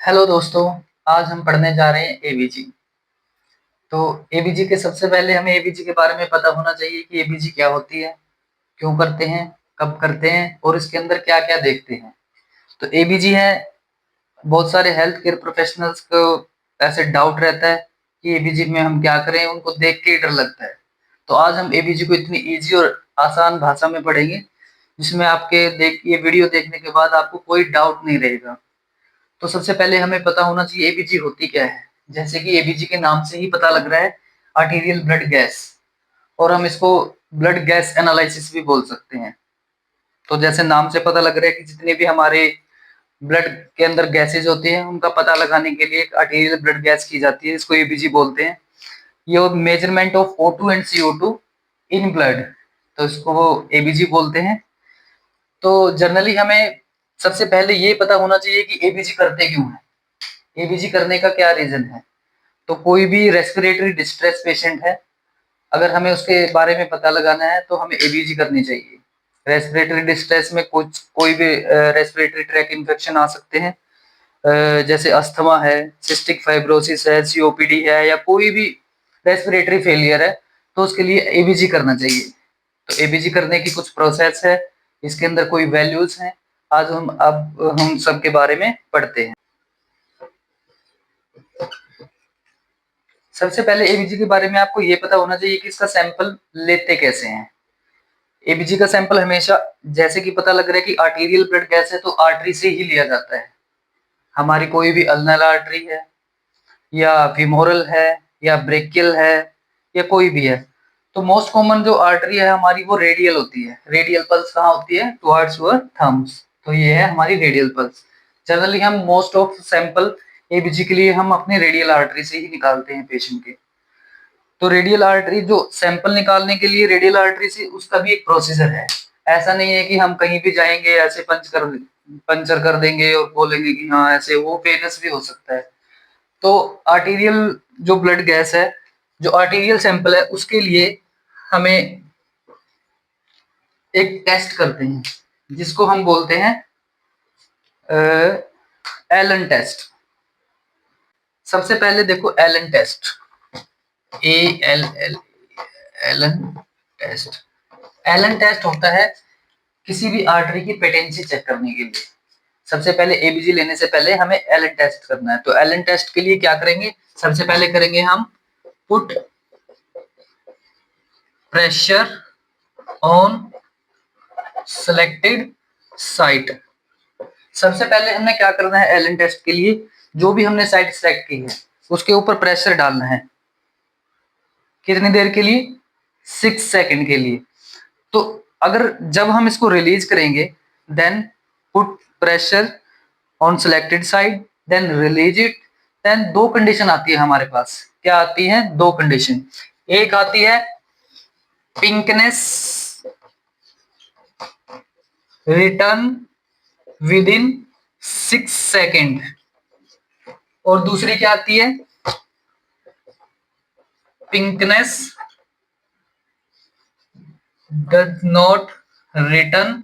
Hello दोस्तों, आज हम पढ़ने जा रहे हैं एबीजी। तो एबीजी के सबसे पहले हमें एबीजी के बारे में पता होना चाहिए कि एबीजी क्या होती है, क्यों करते हैं, कब करते हैं और इसके अंदर क्या-क्या देखते हैं। तो एबीजी है, बहुत सारे हेल्थ केयर प्रोफेशनल्स को ऐसे डाउट रहता है कि एबीजी में हम क्या करें, उनको देख के ही डर लगता है। तो आज हम एबीजी को इतनी ईज़ी और आसान भाषा में पढ़ेंगे, जिसमें आपके ये वीडियो देखने के बाद आपको कोई डाउट नहीं रहेगा। तो सबसे पहले हमें पता होना चाहिए एबीजी होती क्या है। जैसे कि एबीजी के नाम से ही पता लग रहा है, आर्टीरियल ब्लड गैस, और हम इसको ब्लड गैस एनालिसिस भी बोल सकते हैं। तो जैसे नाम से पता लग रहा है कि जितने भी हमारे ब्लड के अंदर गैसेज होते हैं उनका पता लगाने के लिए एक आर्टीरियल ब्लड गैस की जाती है, इसको एबीजी बोलते हैं। ये measurement of O2 and CO2 in blood, तो इसको वो एबीजी बोलते हैं। तो जनरली हमें सबसे पहले ये पता होना चाहिए कि एबीजी करते क्यों हैं, एबीजी करने का क्या रीजन है। तो कोई भी रेस्पिरेटरी डिस्ट्रेस पेशेंट है, अगर हमें उसके बारे में पता लगाना है तो हमें एबीजी करनी चाहिए। रेस्पिरेटरी डिस्ट्रेस में कोई भी रेस्पिरेटरी ट्रैक इन्फेक्शन आ सकते हैं, जैसे अस्थमा है, सिस्टिक फाइब्रोसिस है, सीओपीडी है, या कोई भी रेस्पिरेटरी फेलियर है, तो उसके लिए एबीजी करना चाहिए। तो एबीजी करने की कुछ प्रोसेस है, इसके अंदर कोई वैल्यूज हैं। आज हम सब के बारे में पढ़ते हैं। सबसे पहले एबीजी के बारे में आपको ये पता होना चाहिए कि इसका सैंपल लेते कैसे हैं। एबीजी का सैंपल हमेशा, जैसे कि पता लग रहा है कि आर्टीरियल ब्लड गैस है, तो आर्टरी से ही लिया जाता है। हमारी कोई भी अल्नर आर्टरी है, या फीमोरल है, या ब्रेकियल है, या कोई भी है, तो मोस्ट कॉमन जो आर्टरी है हमारी वो रेडियल होती है। रेडियल पल्स कहाँ होती है? Towards your thumbs. तो ये है हमारी रेडियल पल्स। जनरली हम मोस्ट ऑफ सैंपल एबीजी के लिए हम अपने रेडियल आर्टरी से ही निकालते हैं पेशेंट के। तो रेडियल आर्टरी जो सैंपल निकालने के लिए रेडियल आर्टरी से, उसका भी एक प्रोसीजर है। ऐसा नहीं है कि हम कहीं भी जाएंगे ऐसे पंचर कर देंगे और बोलेंगे कि हाँ ऐसे, वो फेनस भी हो सकता है। तो आर्टीरियल जो ब्लड गैस है, जो आर्टीरियल सैंपल है, उसके लिए हमें एक टेस्ट करते हैं जिसको हम बोलते हैं एलन टेस्ट। सबसे पहले देखो Allen test, ALL, Allen test. Allen test होता है किसी भी आर्टरी की पेटेंसी चेक करने के लिए। सबसे पहले एबीजी लेने से पहले हमें एलन टेस्ट करना है। तो एलन टेस्ट के लिए क्या करेंगे? सबसे पहले करेंगे हम put pressure on selected site. सबसे पहले हमने क्या करना है एलन टेस्ट के लिए, जो भी हमने साइट सेलेक्ट की है उसके ऊपर प्रेशर डालना है। कितनी देर के लिए? 6 सेकंड के लिए। तो अगर जब हम इसको रिलीज करेंगे, then put pressure on selected side, then release it. Then दो कंडीशन आती है हमारे पास। क्या आती है? दो कंडीशन। एक आती है pinkness return within 6 second, और दूसरी क्या आती है? Pinkness does not return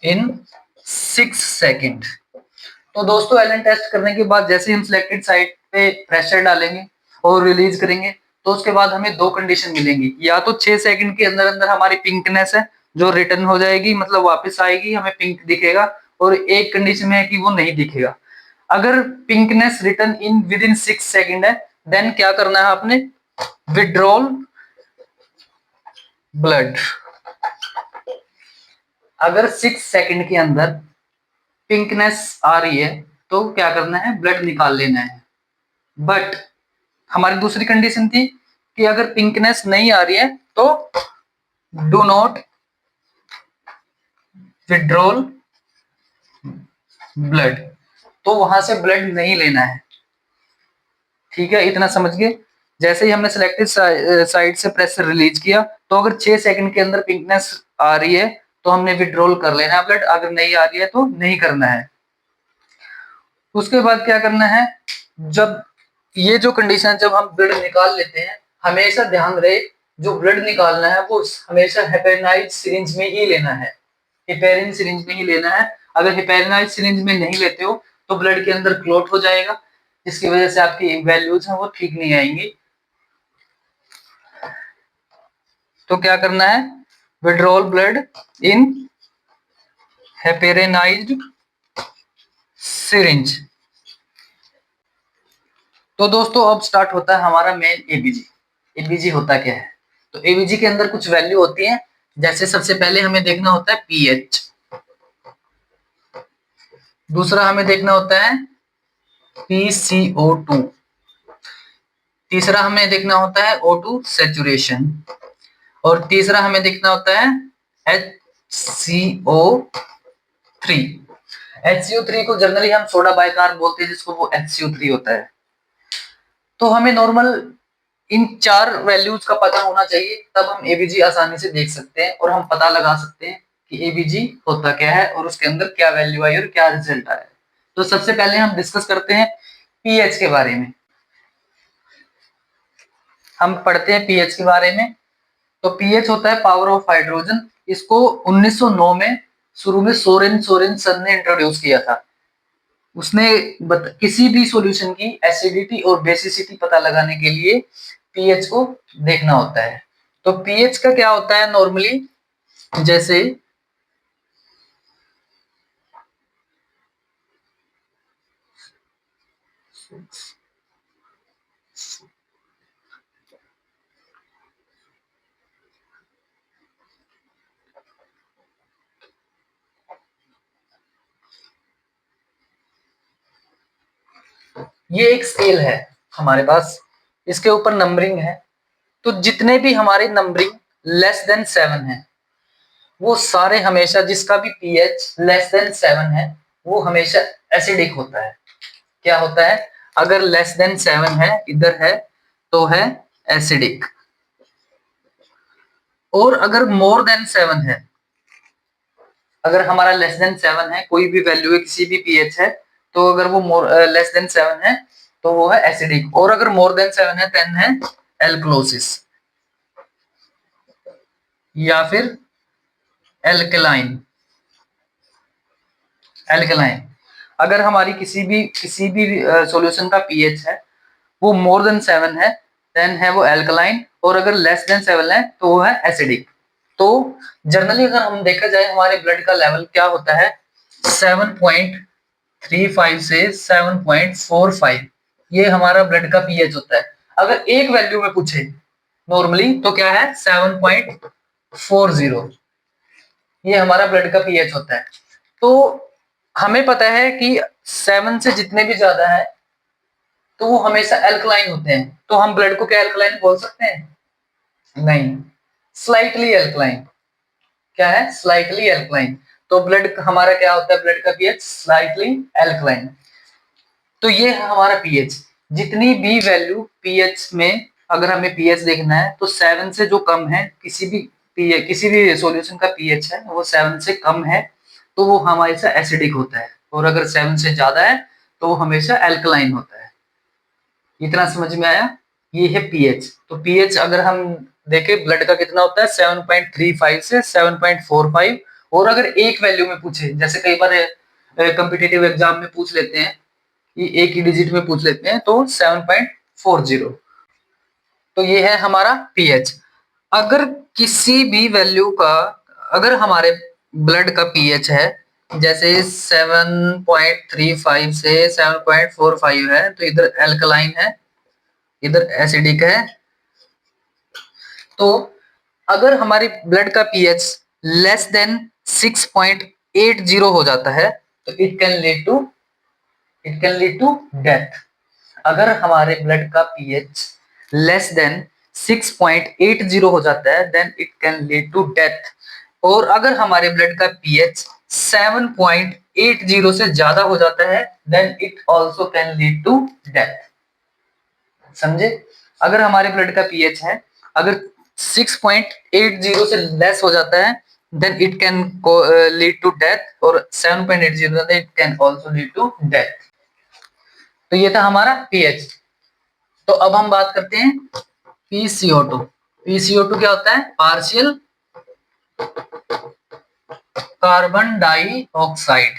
in 6 second. तो दोस्तों एलन टेस्ट करने के बाद जैसे हम सिलेक्टेड साइट पे प्रेशर डालेंगे और रिलीज करेंगे, तो उसके बाद हमें दो कंडीशन मिलेंगी। या तो 6 सेकंड के अंदर अंदर हमारी पिंकनेस है जो रिटर्न हो जाएगी, मतलब वापस आएगी, हमें पिंक दिखेगा, और एक कंडीशन है कि वो नहीं दिखेगा। अगर pinkness return in within 6 second है, देन क्या करना है आपने? Withdrawal blood. अगर 6 सेकंड के अंदर पिंकनेस आ रही है तो क्या करना है? ब्लड निकाल लेना है। बट हमारी दूसरी कंडीशन थी कि अगर पिंकनेस नहीं आ रही है तो डू नॉट विड्रॉल ब्लड, तो वहां से ब्लड नहीं लेना है। ठीक है, इतना समझ गए। जैसे ही हमने सिलेक्टेड साइड से प्रेशर रिलीज किया, तो अगर 6 सेकंड के अंदर पिंकनेस आ रही है तो हमने विड्रॉल कर लेना है ब्लड, अगर नहीं आ रही है तो नहीं करना है। उसके बाद क्या करना है? जब ये जो कंडीशन, जब हम ब्लड निकाल लेते हैं, हमेशा ध्यान रहे जो ब्लड निकालना है वो हमेशा हेपेरिनाइज सिरिंज में ही लेना है। हेपेरिन सिरिंज में ही लेना है। अगर हेपेरिनाइज सिरिंज में नहीं लेते हो तो ब्लड के अंदर क्लॉट हो जाएगा, जिसकी वजह से आपकी वैल्यूज हैं वो ठीक नहीं आएंगी। तो क्या करना है, विड्रॉल ब्लड इन हेपेरेनाइज्ड सिरिंज। तो दोस्तों अब स्टार्ट होता है हमारा मेन एबीजी। एबीजी होता क्या है, तो एबीजी के अंदर कुछ वैल्यू होती है, जैसे सबसे पहले हमें देखना होता है पीएच, दूसरा हमें देखना होता है PCO2, तीसरा हमें देखना होता है O2 सैचुरेशन, और तीसरा हमें देखना होता है HCO3। HCO3 को जनरली हम सोडा बाइकार्ब बोलते हैं, जिसको वो HCO3 होता है। तो हमें नॉर्मल इन चार वैल्यूज का पता होना चाहिए, तब हम एबीजी आसानी से देख सकते हैं और हम पता लगा सकते हैं कि एबीजी होता क्या है और उसके अंदर क्या वैल्यू आई और क्या रिजल्ट आया। तो सबसे पहले हम डिस्कस करते हैं पीएच के बारे में। हम पढ़ते हैं पीएच के बारे में। तो पीएच होता है पावर ऑफ हाइड्रोजन। इसको 1909 में शुरू में सोरेन सन ने इंट्रोड्यूस किया था। उसने किसी भी सॉल्यूशन की एसिडिटी और बेसिसिटी पता लगाने के लिए पीएच को देखना होता है। तो पीएच का क्या होता है नॉर्मली, जैसे ये एक स्केल है हमारे पास, इसके ऊपर नंबरिंग है। तो जितने भी हमारे नंबरिंग लेस देन 7 है, वो सारे हमेशा, जिसका भी पीएच लेस देन 7 है वो हमेशा एसिडिक होता है। क्या होता है, अगर लेस देन 7 है इधर है तो है एसिडिक, और अगर मोर देन 7 है, अगर हमारा लेस देन 7 है, कोई भी वैल्यू है किसी भी पीएच है, तो अगर वो मोर लेस देन 7 है तो वो है एसिडिक, और अगर मोर देन 7 है 10 है एल्कलोसिस या फिर एल्कलाइन। एल्कलाइन अगर हमारी किसी भी सॉल्यूशन का पीएच है वो मोर देन 7 है, देन है वो एल्कलाइन, और अगर लेस देन 7 है तो वो है एसिडिक। तो जनरली अगर हम देखा जाए हमारे ब्लड का लेवल क्या होता है, 7.35 से 7.45, ये हमारा ब्लड का पीएच होता है। अगर एक वैल्यू में पूछे नॉर्मली तो क्या है 7.40, ये हमारा ब्लड का पीएच होता है। तो हमें पता है कि 7 से जितने भी ज्यादा है तो वो हमेशा एल्कलाइन होते हैं। तो हम ब्लड को क्या एल्कलाइन बोल सकते हैं, नहीं, स्लाइटली एल्कलाइन। क्या है, स्लाइटली एल्कलाइन। तो ब्लड हमारा क्या होता है, ब्लड का पीएच स्लाइटली एल्कलाइन। तो ये है हमारा पीएच। जितनी भी वैल्यू पीएच में, अगर हमें पीएच देखना है तो 7 से जो कम है, किसी भी सॉल्यूशन का पीएच है वो 7 से कम है तो वो हमेशा एसिडिक होता है, और अगर 7 से ज्यादा है तो वो हमेशा एल्कलाइन होता है। इतना समझ में आया, ये है पीएच। तो पीएच अगर हम देखें ब्लड का कितना होता है 7.35 से 7.45, और अगर एक वैल्यू में पूछे, जैसे कई बार कॉम्पिटिटिव एग्जाम में पूछ लेते हैं कि एक ही डिजिट में पूछ लेते हैं, तो 7.40। तो ये है हमारा पीएच। अगर किसी भी वैल्यू का, अगर हमारे ब्लड का पीएच है जैसे 7.35 से 7.45 है, तो इधर एल्कलाइन है इधर एसिडिक है। तो अगर हमारी ब्लड का पीएच लेस देन 6.80 हो जाता है तो it can lead to death. अगर हमारे ब्लड का पीएच लेस देन 6.80 हो जाता है then it can lead to death, और अगर हमारे ब्लड का पीएच 7.80 से ज्यादा हो जाता है then it also can lead to death. समझे, अगर हमारे ब्लड का पीएच है, अगर 6.80 से लेस हो जाता है then it can lead to death, और 7.80 it can also lead to death. तो ये था हमारा पीएच। तो अब हम बात करते हैं PCO2। PCO2 क्या होता है, partial carbon dioxide.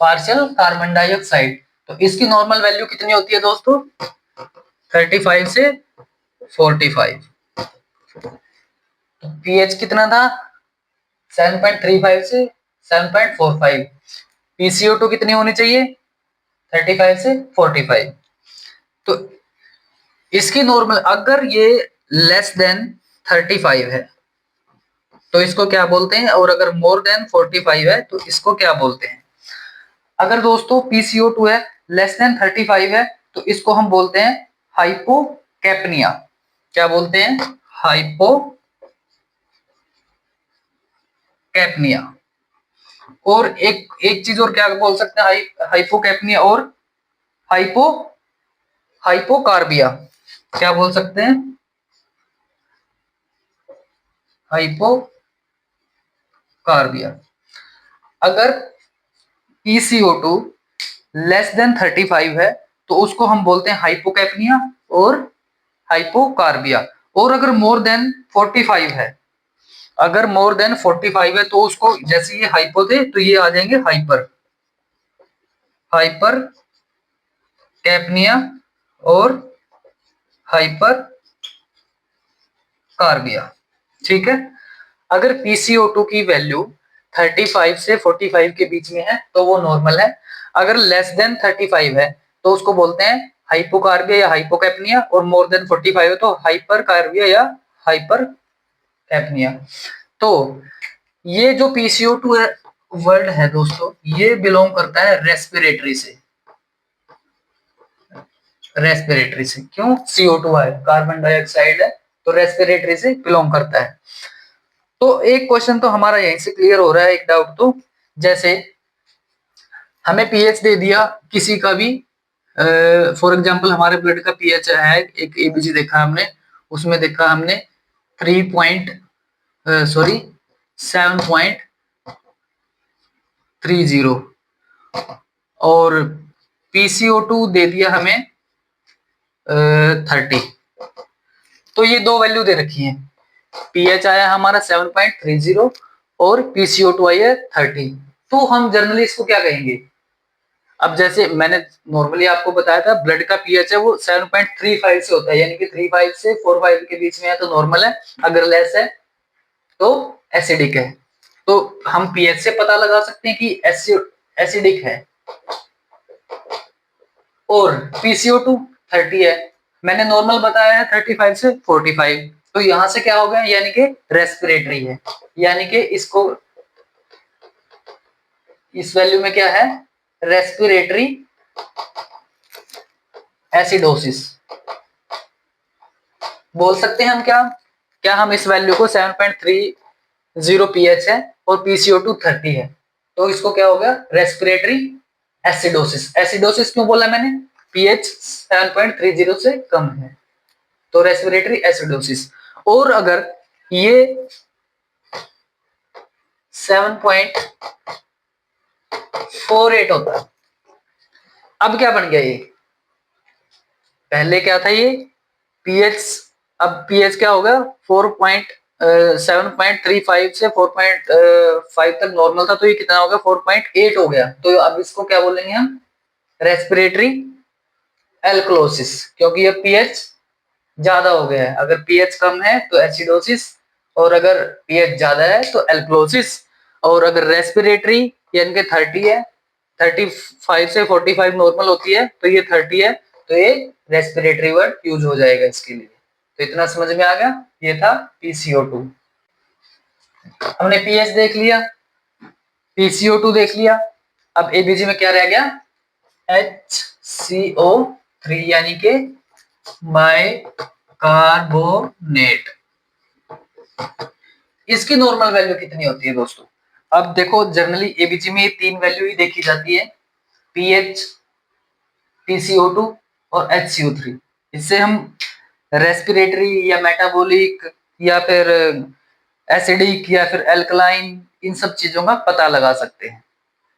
Partial carbon dioxide. तो इसकी नॉर्मल वैल्यू कितनी होती है दोस्तों? 35 से 45। तो पीएच कितना था? 7.35 से 7.45। पीसीओ2 कितनी होनी चाहिए? 35 से 45। तो इसकी नॉर्मल, अगर ये लेस देन 35 है तो इसको क्या बोलते हैं, और अगर मोर देन 45 है तो इसको क्या बोलते हैं? अगर दोस्तों पीसीओ2 है, लेस देन 35 है, तो इसको हम बोलते हैं हाइपोकैप्निया। क्या बोलते हैं? हाइपोकैप्निया। और एक एक चीज और क्या बोल सकते हैं, हाइपोकैप्निया और हाइपोकार्बिया। क्या बोल सकते हैं? हाइपोकार्बिया। अगर PCO2 लेस देन 35 है तो उसको हम बोलते हैं हाइपोकैप्निया और हाइपोकार्बिया। और अगर मोर देन 45 है, अगर मोर देन 45 है तो उसको, जैसे ये हाइपो थे तो ये आ जाएंगे हाइपर कैप्निया और हाइपर कार्बिया। ठीक है। अगर PCO2 की वैल्यू 35 से 45 के बीच में है तो वो नॉर्मल है। अगर लेस देन 35 है तो उसको बोलते हैं हाइपोकार्बिया या हाइपोकैप्निया, और मोर देन 45 है तो हाइपर कार्बिया या हाइपर कैप्निया। तो ये जो PCO2 है, वर्ड है दोस्तों, ये बिलोंग करता है रेस्पिरेटरी से। रेस्पिरेटरी से क्यों? CO2 है, कार्बन डाइऑक्साइड है, तो रेस्पिरेटरी से बिलोंग करता है। तो एक क्वेश्चन तो हमारा यहीं से क्लियर हो रहा है, एक डाउट तो, जैसे हमें पीएच दे दिया किसी का भी, फॉर एग्जांपल हमारे ब्लड का पीएच है, एक एबीजी देखा हमने, उसमें देखा हमने 3 पॉइंट सॉरी 7.30, और PCO2 दे दिया हमें 30। तो ये दो वैल्यू दे रखी है, पीएच आया हमारा 7.30 और PCO2 आई है 30। तो हम जनरली इसको क्या कहेंगे? अब जैसे मैंने नॉर्मली आपको बताया था, ब्लड का पीएच है वो 7.35 से होता है, यानी कि 35 से 45 के बीच में है तो नॉर्मल है, अगर लेस है तो एसिडिक है। तो हम पीएच से पता लगा सकते हैं कि एसिडिक है। और PCO2 30 है, मैंने नॉर्मल बताया है 35 से 45, तो यहां से क्या हो गया, यानी कि रेस्पिरेटरी है, यानी कि इसको, इस वैल्यू में क्या है, रेस्पिरेटरी एसिडोसिस बोल सकते हैं हम। क्या क्या हम इस वैल्यू को 7.30 पीएच है और PCO2 30 है, तो इसको क्या हो गया, रेस्पिरेटरी एसिडोसिस। एसिडोसिस क्यों बोला मैंने? पीएच 7.30 से कम है, तो रेस्पिरेटरी एसिडोसिस। और अगर ये 7.48 होता, अब क्या बन गया ये? पहले क्या था ये पीएच, अब पीएच क्या होगा, 7.35 से 4.5 तक नॉर्मल था, तो ये कितना हो गया, 4.8 हो गया। तो अब इसको क्या बोलेंगे हम, रेस्पिरेटरी एल्कलोसिस, क्योंकि ये पीएच ज्यादा हो गया है। अगर पीएच कम है तो एसिडोसिस, और अगर पीएच ज्यादा है तो एल्कलोसिस। और अगर रेस्पिरेटरी यानी कि 30 है, 35 से 45 नॉर्मल होती है, तो ये 30 है, तो ये रेस्पिरेटरी वर्ड यूज हो जाएगा इसके लिए। तो इतना समझ में आ गया, ये था PCO2। हमने पीएच देख लिया, PCO2 देख लिया, अब एबीजी में क्या रह गया, HCO3 यानी कि बाइकार्बोनेट। इसकी नॉर्मल वैल्यू कितनी होती है दोस्तों? अब देखो जनरली एबीजी में ये तीन वैल्यू ही देखी जाती है, पीएच, PCO2 और HCO3। इससे हम रेस्पिरेटरी या मेटाबॉलिक या फिर एसिडिक या फिर एल्कलाइन, इन सब चीजों का पता लगा सकते हैं।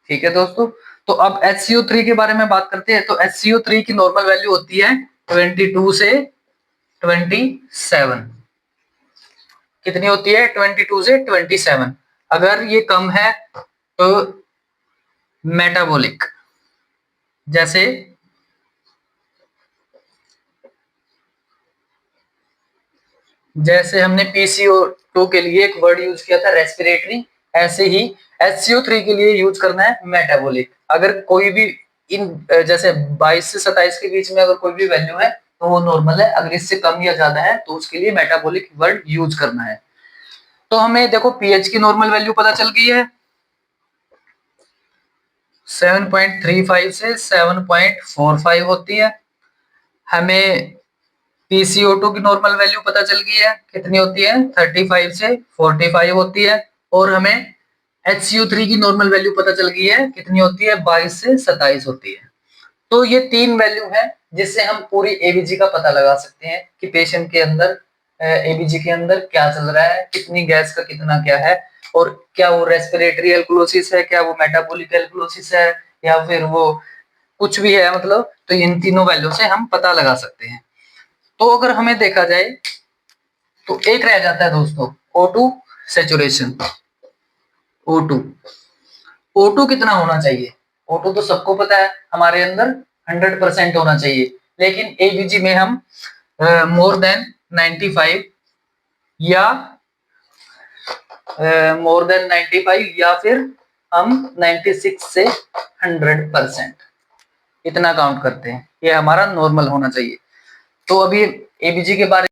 ठीक है दोस्तों। तो अब HCO3 के बारे में बात करते हैं। तो HCO3 की नॉर्मल वैल्यू होती है 22 से 27। कितनी होती है? 22 से 27। अगर ये कम है तो मेटाबॉलिक, जैसे हमने PCO2 के लिए एक वर्ड यूज किया था रेस्पिरेटरी, ऐसे ही HCO3 के लिए यूज करना है मेटाबॉलिक। अगर कोई भी इन जैसे 22 से 27 के बीच में अगर कोई भी वैल्यू है तो वो नॉर्मल है, अगर इससे कम या ज्यादा है तो उसके लिए मेटाबॉलिक वर्ड यूज करना है। तो हमें देखो पीएच की नॉर्मल वैल्यू पता चल गई है, 7.35 से 7.45 होती है। हमें PCO2 की नॉर्मल वैल्यू पता चल गई है, कितनी होती है 35 से 45 होती है। और हमें HCO3 की नॉर्मल वैल्यू पता चल गई है, कितनी होती है 22 से 27 होती है। तो ये 3 वैल्यू है जिससे हम पूरी एबीजी का पता लगा सकते हैं कि पेशेंट के अंदर एबीजी के अंदर क्या चल रहा है, कितनी गैस का कितना क्या है, और क्या वो रेस्पिरेटरी एल्कोलोसिस है, क्या वो मेटाबॉलिक एल्कोलोसिस है, या फिर वो कुछ भी है, मतलब तो इन तीनों वैल्यू से हम पता लगा सकते हैं। तो अगर हमें देखा जाए तो एक रह जाता है दोस्तों O2 सैचुरेशन। O2 O2 कितना होना चाहिए? O2 तो सबको पता है हमारे अंदर 100% होना चाहिए, लेकिन एबीजी में हम मोर देन 95 या मोर देन 95 या फिर हम 96 से 100% इतना काउंट करते हैं, ये हमारा नॉर्मल होना चाहिए। तो अभी एबीजी के बारे